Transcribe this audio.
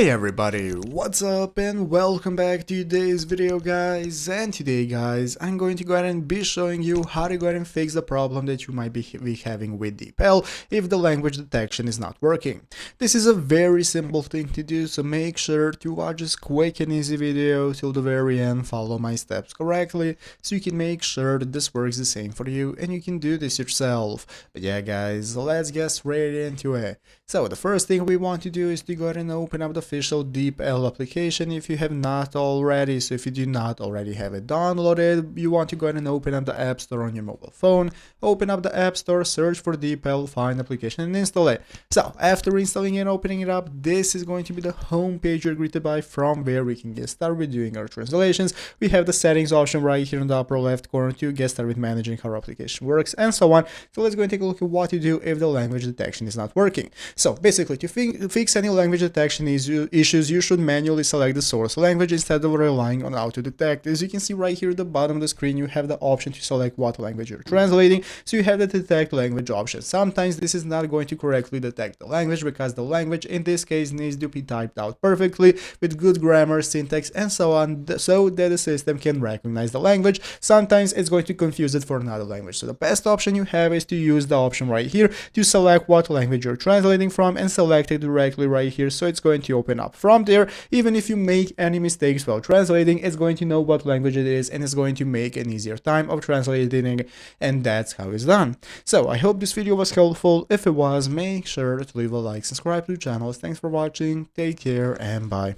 Hey everybody, what's up and welcome back to today's video guys. And today guys, I'm going to go ahead and be showing you how to go ahead and fix the problem that you might be having with DeepL if the language detection is not working. This is a very simple thing to do, so make sure to watch this quick and easy video till the very end, follow my steps correctly so you can make sure that this works the same for you and you can do this yourself. But yeah guys, let's get straight into it. So the first thing we want to do is to go ahead and open up the official DeepL application if you have not already. So if you do not already have it downloaded, you want to go ahead and open up the App Store on your mobile phone. Open up the App Store, search for DeepL, find the application and install it. So after installing and opening it up, this is going to be the home page you're greeted by, from where we can get started with doing our translations. We have the settings option right here in the upper left corner to get started with managing how our application works and so on. So let's go and take a look at what to do if the language detection is not working. So basically, to fix any language detection issues, you should manually select the source language instead of relying on auto detect. As you can see right here at the bottom of the screen, you have the option to select what language you're translating. So you have the detect language option. Sometimes this is not going to correctly detect the language because the language in this case needs to be typed out perfectly with good grammar, syntax and so on, so that the system can recognize the language. Sometimes it's going to confuse it for another language. So the best option you have is to use the option right here to select what language you're translating from and select it directly right here, so it's going to open up from there. Even if you make any mistakes while translating, it's going to know what language it is and it's going to make an easier time of translating, and that's how it's done. So I hope this video was helpful. If it was, make sure to leave a like, subscribe to the channel. Thanks for watching, take care and bye.